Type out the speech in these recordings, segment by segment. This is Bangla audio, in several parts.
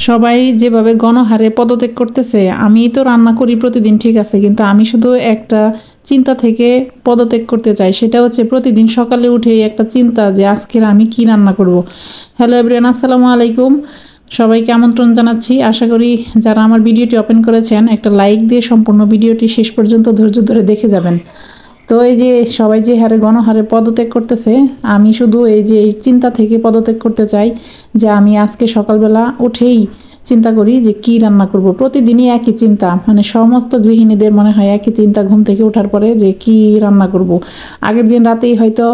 সবাই যেভাবে গণহারে পদত্যাগ করতেছে, আমি তো রান্না করি প্রতিদিন ঠিক আছে, কিন্তু আমি শুধু একটা চিন্তা থেকে পদত্যাগ করতে চাই। সেটা হচ্ছে প্রতিদিন সকালে উঠেই একটা চিন্তা যে আজকের আমি কি রান্না করব। হ্যালো এভরিওয়ান, আসসালামু আলাইকুম। সবাইকে আমন্ত্রণ জানাচ্ছি। আশা করি যারা আমার ভিডিওটি ওপেন করেছেন একটা লাইক দিয়ে সম্পূর্ণ ভিডিওটি শেষ পর্যন্ত ধৈর্য ধরে দেখে যাবেন। তো এই যে সবাই যে হারে গণহারে পদত্যাগ করতেছে, আমি শুধু এই যে এই চিন্তা থেকে পদত্যাগ করতে চাই যে আমি আজকে সকালবেলা উঠেই চিন্তা করি যে কি রান্না করব। প্রতিদিনই একই চিন্তা, মানে সমস্ত গৃহিণীদের মনে হয় একই চিন্তা ঘুম থেকে ওঠার পরে যে কি রান্না করব। আগের দিন রাতেই হয়তো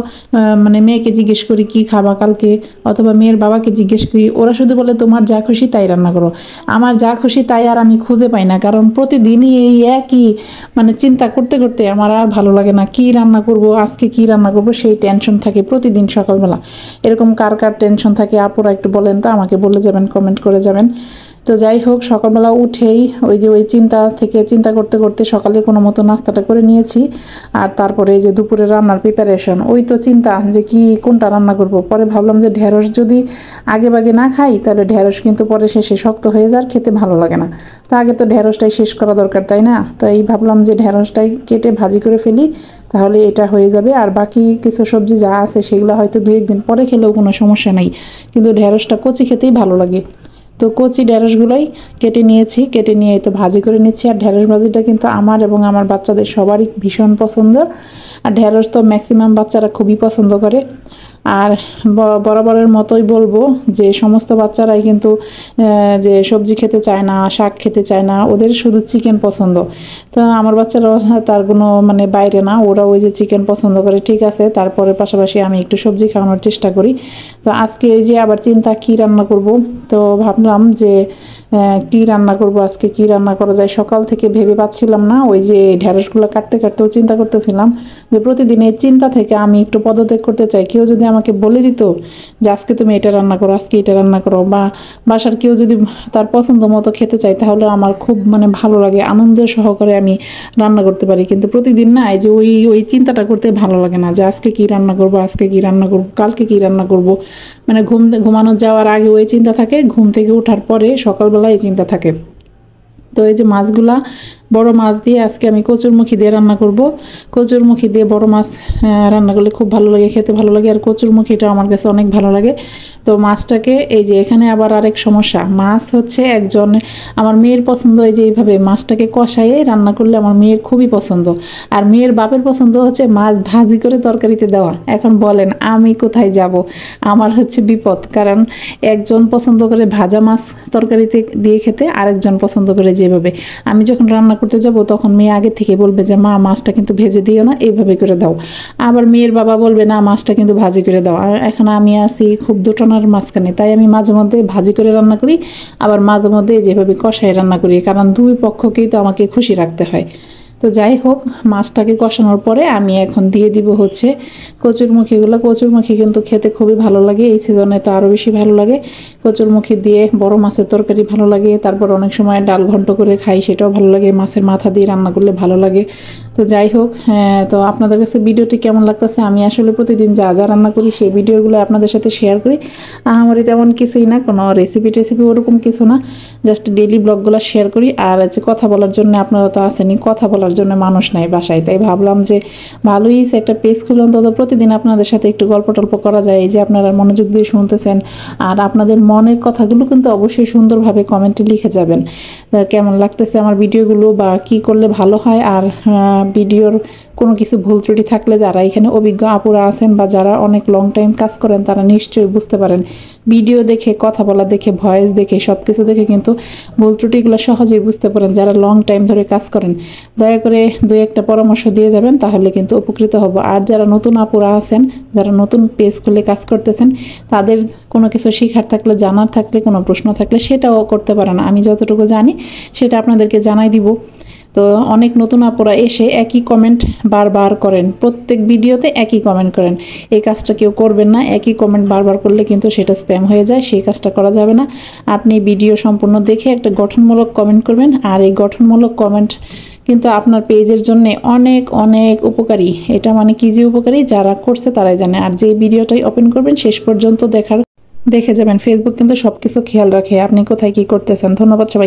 মানে মেয়েকে জিজ্ঞেস করি কি খাবা কালকে, অথবা মেয়ের বাবাকে জিজ্ঞেস করি, ওরা শুধু বলে তোমার যা খুশি তাই রান্না করো। আমার যা খুশি তাই আর আমি খুঁজে পাই না, কারণ প্রতিদিনই এই একই মানে চিন্তা করতে করতে আমার আর ভালো লাগে না। কি রান্না করব, আজকে কি রান্না করব সেই টেনশন থাকে প্রতিদিন সকালবেলা। এরকম কার কার টেনশন থাকে আপুরা একটু বলেন তো, আমাকে বলে যাবেন, কমেন্ট করে যাবেন। তো যাই হোক, সকালবেলা উঠেই ওই চিন্তা থেকে চিন্তা করতে করতে সকালে কোনো মতো নাস্তাটা করে নিয়েছি। আর তারপরে এই যে দুপুরে রান্নার প্রিপারেশন, ওই তো চিন্তা যে কি কোনটা রান্না করব। পরে ভাবলাম যে ঢেঁড়স যদি আগে ভাগে না খাই তাহলে ঢেঁড়স কিন্তু পরে শেষে শক্ত হয়ে যায়, খেতে ভালো লাগে না। তো আগে তো ঢেঁড়সটাই শেষ করা দরকার, তাই না? তো এই ভাবলাম যে ঢেঁড়সটাই কেটে ভাজি করে ফেলি, তাহলে এটা হয়ে যাবে। আর বাকি কিছু সবজি যা আছে সেগুলো হয়তো 2-1 দিন পরে খেলেও কোনো সমস্যা নেই, কিন্তু ঢেঁড়সটা কচি খেতেই ভালো লাগে। তো কচি ঢেঁড়সগুলোই কেটে নিয়েছি, কেটে নিয়ে তো ভাজি করে নিচ্ছি। আর ঢেঁড়স ভাজিটা কিন্তু আমার এবং আমার বাচ্চাদের সবারই ভীষণ পছন্দ। আর ঢেঁড়স তো ম্যাক্সিমাম বাচ্চারা খুবই পছন্দ করে। আর বরাবরের মতোই বলবো যে সমস্ত বাচ্চারাই কিন্তু যে সবজি খেতে চায় না, শাক খেতে চায় না, ওদের শুধু চিকেন পছন্দ। তো আমার বাচ্চারাও তার কোনো মানে বাইরে না, ওরা ওই যে চিকেন পছন্দ করে, ঠিক আছে। তারপরে পাশাপাশি আমি একটু সবজি খাওয়ানোর চেষ্টা করি। তো আজকে এই যে আবার চিন্তা কি রান্না করব, তো ভাবলাম যে কি রান্না করব, আজকে কি রান্না করা যায়। সকাল থেকে ভেবে পাচ্ছিলাম না, ওই যে ঢেঁড়সগুলো কাটতে কাটতেও চিন্তা করতেছিলাম যে প্রতিদিন এই চিন্তা থেকে আমি একটু পদত্যাগ করতে চাই। কেউ যদি আমাকে বলে দিত যে আজকে তুমি এটা রান্না করো, আজকে এটা রান্না করো, বা বাসার কেউ যদি তার পছন্দ মতো খেতে চায়, তাহলে আমার খুব মানে ভালো লাগে, আনন্দ সহকারে আমি রান্না করতে পারি। কিন্তু প্রতিদিন না এই যে ওই চিন্তাটা করতে ভালো লাগে না যে আজকে কি রান্না করব, আজকে কি রান্না করব, কালকে কি রান্না করব। মানে ঘুমানো যাওয়ার আগে ওই চিন্তা থাকে, ঘুম থেকে ওঠার পরে সকালবেলা এই চিন্তা থাকে। তো এই যে মাছগুলা, বড় মাছ দিয়ে আজকে আমি কচুরমুখী দিয়ে রান্না করব। কচুরমুখী দিয়ে বড় মাছ রান্না করলে খুব ভালো লাগে, খেতে ভালো লাগে। আর কচুরমুখীটা আমার কাছে অনেক ভালো লাগে। তো মাছটাকে এই যে এখানে আবার আরেক সমস্যা, মাছ হচ্ছে একজন আমার মেয়ের পছন্দ, এই যে এইভাবে মাছটাকে কষাইয়ে রান্না করলে আমার মেয়ের খুবই পছন্দ। আর মেয়ের বাপের পছন্দ হচ্ছে মাছ ভাজি করে তরকারিতে দেওয়া। এখন বলেন আমি কোথায় যাব? আমার হচ্ছে বিপদ, কারণ একজন পছন্দ করে ভাজা মাছ তরকারিতে দিয়ে খেতে, আরেকজন পছন্দ করে যেভাবে। আমি যখন রান্না করতে যাব তখন মেয়ে আগে থেকে বলবে যে মা মাছটা কিন্তু ভেজে দিও না, এইভাবে করে দাও। আবার মেয়ের বাবা বলবে না মাছটা কিন্তু ভাজি করে দাও। আর এখন আমি আছি খুব দুটনার মাঝখানে, তাই আমি মাঝে মধ্যে ভাজি করে রান্না করি, আবার মাঝে মধ্যে যেভাবে কষাই রান্না করি, কারণ দুই পক্ষকেই তো আমাকে খুশি রাখতে হয়। তো যাই হোক, মাছটাকে কষানোর পরে আমি এখন দিয়ে দিব হচ্ছে কচুরমুখীগুলো। কচুরমুখী কিন্তু খেতে খুবই ভালো লাগে, এই সিজনে তো আরও বেশি ভালো লাগে। কচুরমুখী দিয়ে বড় মাছের তরকারি ভালো লাগে, তারপর অনেক সময় ডাল ঘন্ট করে খাই, সেটাও ভালো লাগে। মাছের মাথা দিয়ে রান্না করলে ভালো লাগে। তো যাই হোক, তো আপনাদের কাছে ভিডিওটি কেমন লাগতেছে? আমি আসলে প্রতিদিন যা যা রান্না করি সেই ভিডিওগুলো আপনাদের সাথে শেয়ার করি। আমার তেমন কিছুই না, কোনো রেসিপি টেসিপি ওরকম কিছু না, জাস্ট ডেইলি ব্লগগুলো শেয়ার করি। আর হচ্ছে কথা বলার জন্য আপনারা তো আসেনই, কথা বলার জন্য মানুষ নাই বাসায়, তাই ভাবলাম যে ভালোই একটা পেজ খুলুন, তত প্রতিদিন আপনাদের সাথে একটু গল্প টল্প করা যায়। এই যে আপনারা মনোযোগ দিয়ে শুনতেছেন, আর আপনাদের মনের কথাগুলো কিন্তু অবশ্যই সুন্দরভাবে কমেন্টে লিখে যাবেন কেমন লাগতেছে আমার ভিডিওগুলো, বা কি করলে ভালো হয়। আর ভিডিওর কোনো কিছু ভুল ত্রুটি থাকলে যারা এখানে অভিজ্ঞ আপুরা আছেন বা যারা অনেক লং টাইম কাজ করেন, তারা নিশ্চয়ই বুঝতে পারেন। ভিডিও দেখে, কথা বলা দেখে, ভয়েস দেখে, সব কিছু দেখে কিন্তু ভুল ত্রুটিগুলো সহজেই বুঝতে পারেন যারা লং টাইম ধরে কাজ করেন। দয়া করে 2-1টা পরামর্শ দিয়ে যাবেন, তাহলে কিন্তু উপকৃত হব। আর যারা নতুন আপুরা আছেন, যারা নতুন পেজ খুলে কাজ করতেছেন, তাদের কোনো কিছু শেখার থাকলে, জানার থাকলে, কোনো প্রশ্ন থাকলে সেটাও করতে পারেন। আমি যতটুকু জানি সেটা আপনাদেরকে জানাই দিব। তো অনেক নতুন আপুরা এসে একই কমেন্ট বারবার করেন, প্রত্যেক ভিডিওতে একই কমেন্ট করেন। এই কাজটা কেউ করবেন না, একই কমেন্ট বারবার করলে কিন্তু সেটা স্প্যাম হয়ে যায়, সেই কাজটা করা যাবে না। আপনি ভিডিও সম্পূর্ণ দেখে একটা গঠনমূলক কমেন্ট করবেন, আর এই গঠনমূলক কমেন্ট কিন্তু আপনার পেজের জন্য অনেক অনেক উপকারী। এটা মানে কি যে উপকারী, যারা করছে তারাই জানে। আর যে ভিডিওটাই ওপেন করবেন শেষ পর্যন্ত দেখার দেখে যাবেন। ফেসবুক কিন্তু সবকিছু খেয়াল রাখে আপনি কোথায় কি করতেছেন। ধন্যবাদ সবাই।